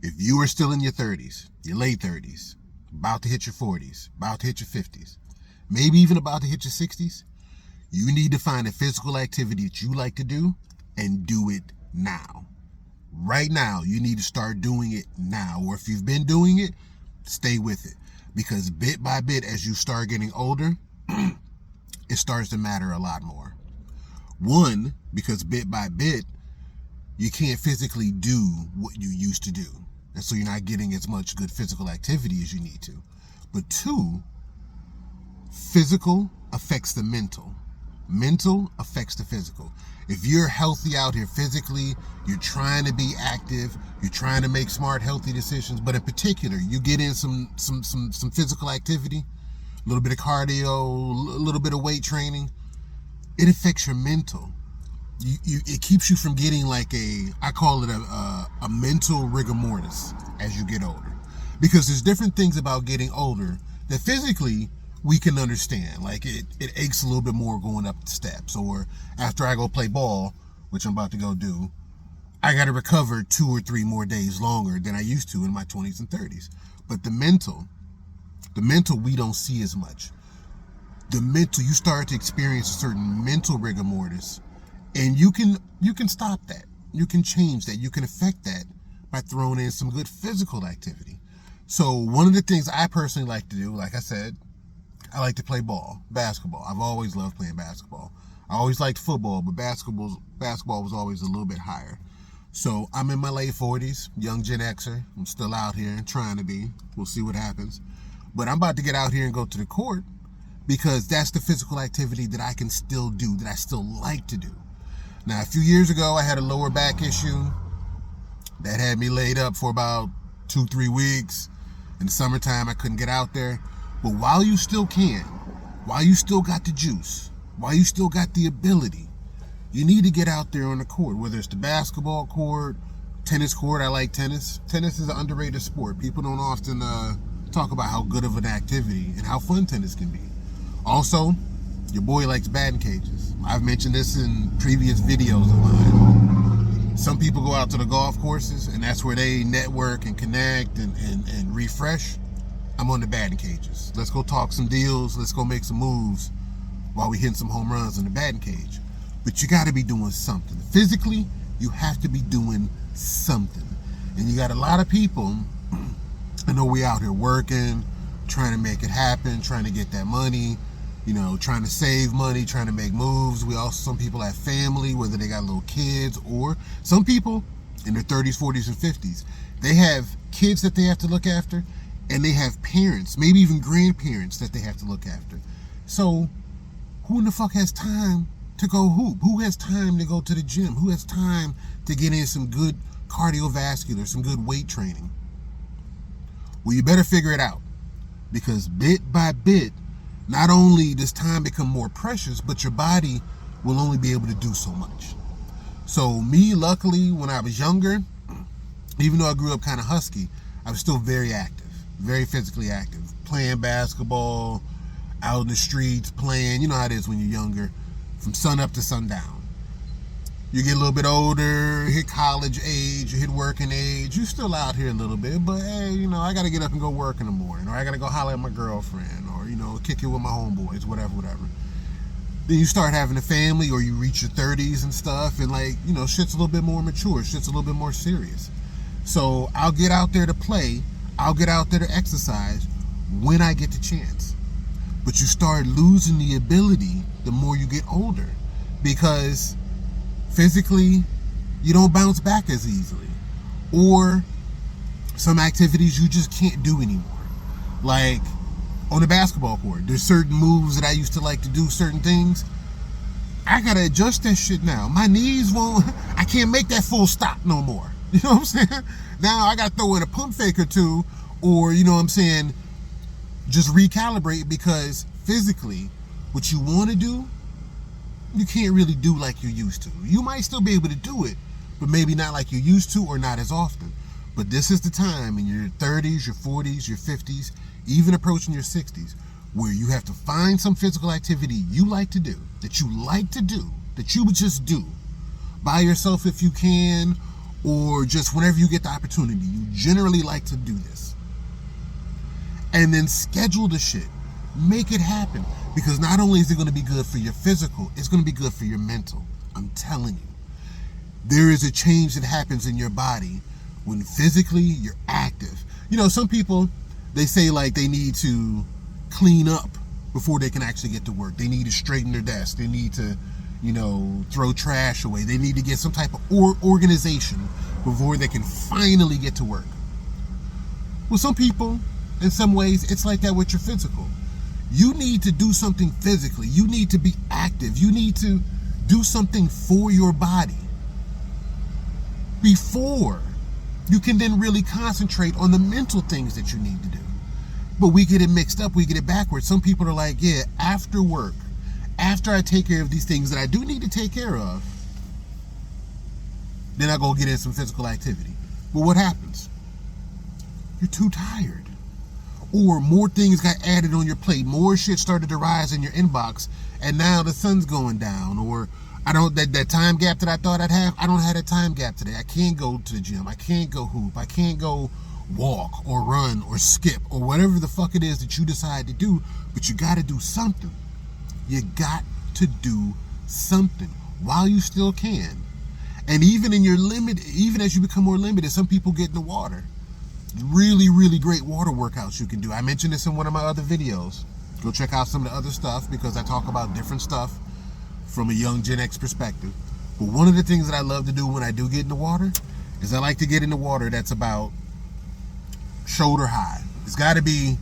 If you are still in your 30s, your late 30s, about to hit your 40s, about to hit your 50s, maybe even about to hit your 60s, you need to find a physical activity that you like to do and do it now. Right now, you need to start doing it now. Or if you've been doing it, stay with it. Because bit by bit, as you start getting older, it starts to matter a lot more. One, because bit by bit, you can't physically do what you used to do. And so you're not getting as much good physical activity as you need to. But two, physical affects the mental. Mental affects the physical. If you're healthy out here physically, you're trying to be active, you're trying to make smart, healthy decisions, but in particular, you get in some physical activity, a little bit of cardio, a little bit of weight training, it affects your mental. It keeps you from getting like I call it a mental rigor mortis as you get older. Because there's different things about getting older that physically we can understand. Like it aches a little bit more going up the steps, or after I go play ball, which I'm about to go do, I got to recover 2 or 3 more days longer than I used to in my 20s and 30s. But the mental we don't see as much. The mental, you start to experience a certain mental rigor mortis, and you can stop that. You can change that. You can affect that by throwing in some good physical activity. So one of the things I personally like to do, like I said, I like to play basketball. I've always loved playing basketball. I always liked football, but basketball was always a little bit higher. So I'm in my late 40s, young Gen Xer. I'm still out here and trying to be. We'll see what happens. But I'm about to get out here and go to the court because that's the physical activity that I can still do, that I still like to do. Now, a few years ago, I had a lower back issue that had me laid up for about 2-3 weeks. In the summertime, I couldn't get out there. But while you still can, while you still got the juice, while you still got the ability, you need to get out there on the court, whether it's the basketball court, tennis court. I like tennis. Tennis is an underrated sport. People don't often talk about how good of an activity and how fun tennis can be. Also, your boy likes batting cages. I've mentioned this in previous videos of mine. Some people go out to the golf courses, and that's where they network and connect and refresh. I'm on the batting cages. Let's go talk some deals. Let's go make some moves while we hitting some home runs in the batting cage. But you got to be doing something. Physically, you have to be doing something. And you got a lot of people, I know we out here working, trying to make it happen, trying to get that money, trying to save money, trying to make moves. Some people have family, whether they got little kids, or some people in their 30s, 40s, and 50s, they have kids that they have to look after, and they have parents, maybe even grandparents that they have to look after. So who in the fuck has time to go hoop? Who has time to go to the gym? Who has time to get in some good cardiovascular, some good weight training? Well, you better figure it out, because bit by bit, not only does time become more precious, but your body will only be able to do so much. So me, luckily, when I was younger, even though I grew up kind of husky, I was still very active, very physically active, playing basketball, out in the streets, playing. You know how it is when you're younger, from sun up to sundown. You get a little bit older, hit college age, you hit working age, you're still out here a little bit, but hey, I got to get up and go work in the morning, or I got to go holler at my girlfriend, or, kick it with my homeboys, whatever. Then you start having a family, or you reach your 30s and stuff, and shit's a little bit more mature, shit's a little bit more serious. So I'll get out there to play, I'll get out there to exercise when I get the chance. But you start losing the ability the more you get older, because physically you don't bounce back as easily, or some activities you just can't do anymore. Like on the basketball court, there's certain moves that I used to like to do, certain things. I gotta adjust that shit now. My knees I can't make that full stop no more. You know what I'm saying? Now I gotta throw in a pump fake or two, or just recalibrate, because physically what you want to do, you can't really do like you used to. You might still be able to do it, but maybe not like you used to, or not as often. But this is the time in your 30s, your 40s, your 50s, even approaching your 60s, where you have to find some physical activity you like to do, that you would just do by yourself if you can, or just whenever you get the opportunity. You generally like to do this. And then schedule the shit. Make it happen. Because not only is it going to be good for your physical, it's going to be good for your mental. I'm telling you. There is a change that happens in your body when physically you're active. You know, some people, they say like they need to clean up before they can actually get to work. They need to straighten their desk. They need to, throw trash away. They need to get some type of organization before they can finally get to work. Well, some people, in some ways, it's like that with your physical. You need to do something physically. You need to be active. You need to do something for your body before you can then really concentrate on the mental things that you need to do. But we get it mixed up. We get it backwards. Some people are like, yeah, after work, after I take care of these things that I do need to take care of, then I go get in some physical activity. But what happens? You're too tired. Or more things got added on your plate. More shit started to rise in your inbox. And now the sun's going down. Or that time gap that I thought I'd have, I don't have that time gap today. I can't go to the gym. I can't go hoop. I can't go walk or run or skip or whatever the fuck it is that you decide to do. But you got to do something. You got to do something while you still can. And even in your limit, even as you become more limited, some people get in the water. Really, really great water workouts you can do. I mentioned this in one of my other videos. Go check out some of the other stuff because I talk about different stuff from a young Gen X perspective. But one of the things that I love to do when I do get in the water is I like to get in the water that's about shoulder high. It's got to be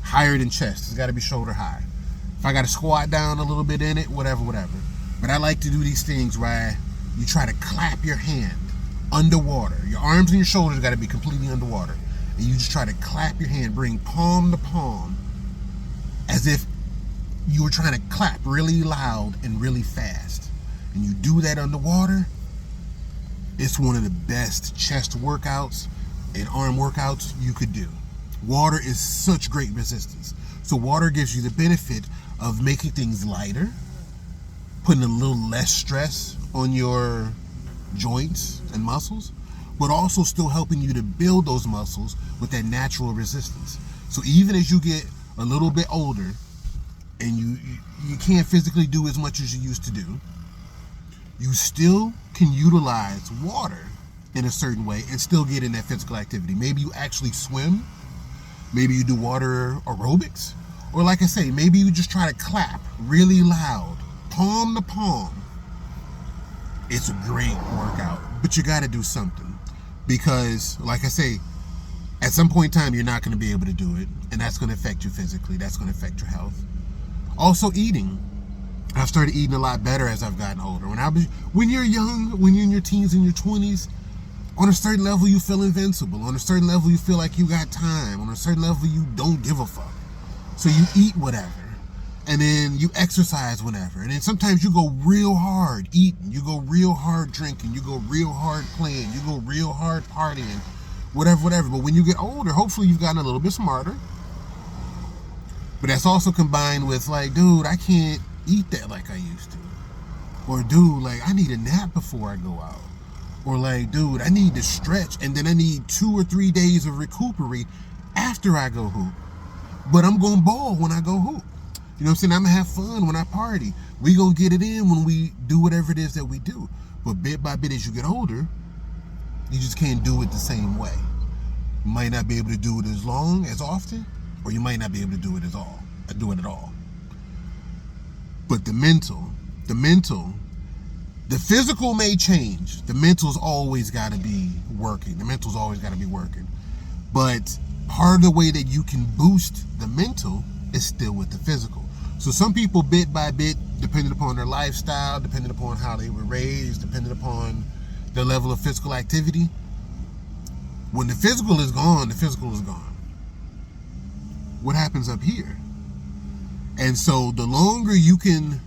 higher than chest. It's got to be shoulder high. If I got to squat down a little bit in it, whatever. But I like to do these things where you try to clap your hand underwater. Your arms and your shoulders got to be completely underwater. And you just try to clap your hand, bring palm to palm, as if you were trying to clap really loud and really fast. And you do that underwater. It's one of the best chest workouts and arm workouts you could do. Water is such great resistance. So water gives you the benefit of making things lighter, putting a little less stress on your joints and muscles, but also still helping you to build those muscles with that natural resistance. So even as you get a little bit older and you can't physically do as much as you used to do, you still can utilize water in a certain way and still get in that physical activity. Maybe you actually swim, maybe you do water aerobics, or like I say, maybe you just try to clap really loud, palm to palm. It's a great workout, but you got to do something because, like I say, at some point in time, you're not going to be able to do it, and that's going to affect you physically. That's going to affect your health. Also, eating. I've started eating a lot better as I've gotten older. When you're young, when you're in your teens and your 20s, on a certain level, you feel invincible. On a certain level, you feel like you got time. On a certain level, you don't give a fuck. So you eat whatever. And then you exercise whenever. And then sometimes you go real hard eating. You go real hard drinking. You go real hard playing. You go real hard partying. Whatever. But when you get older, hopefully you've gotten a little bit smarter. But that's also combined with like, dude, I can't eat that like I used to. Or dude, like I need a nap before I go out. Or like, dude, I need to stretch. And then I need 2 or 3 days of recovery after I go hoop. But I'm going to ball when I go hoop. You know what I'm saying? I'm going to have fun when I party. We going to get it in when we do whatever it is that we do. But bit by bit as you get older, you just can't do it the same way. You might not be able to do it as long, as often, or you might not be able to do it at all. But the mental, the physical may change. The mental's always got to be working. But part of the way that you can boost the mental is still with the physical. So some people, bit by bit, depending upon their lifestyle, depending upon how they were raised, depending upon their level of physical activity, when the physical is gone, the physical is gone. What happens up here? And so the longer you can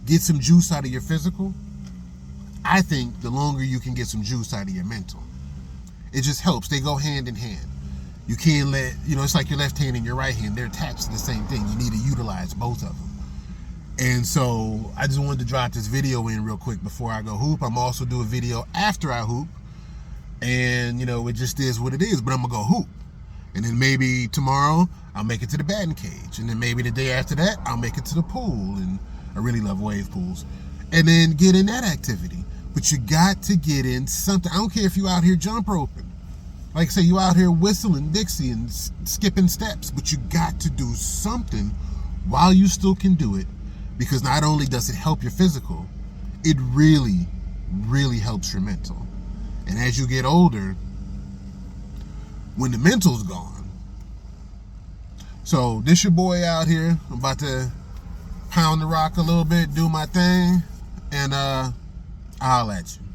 get some juice out of your physical, I think the longer you can get some juice out of your mental. It just helps. They go hand in hand. You can't it's like your left hand and your right hand. They're attached to the same thing. You need to utilize both of them. And so I just wanted to drop this video in real quick before I go hoop. I'm also do a video after I hoop. And, you know, it just is what it is, but I'm going to go hoop. And then maybe tomorrow I'll make it to the batting cage. And then maybe the day after that, I'll make it to the pool. And I really love wave pools. And then get in that activity. But you got to get in something. I don't care if you out here jump roping. Like I say, you out here whistling Dixie and skipping steps. But you got to do something while you still can do it. Because not only does it help your physical, it really, really helps your mental. And as you get older, when the mental's gone. So this your boy out here. I'm about to pound the rock a little bit, do my thing, and I'll holler at you.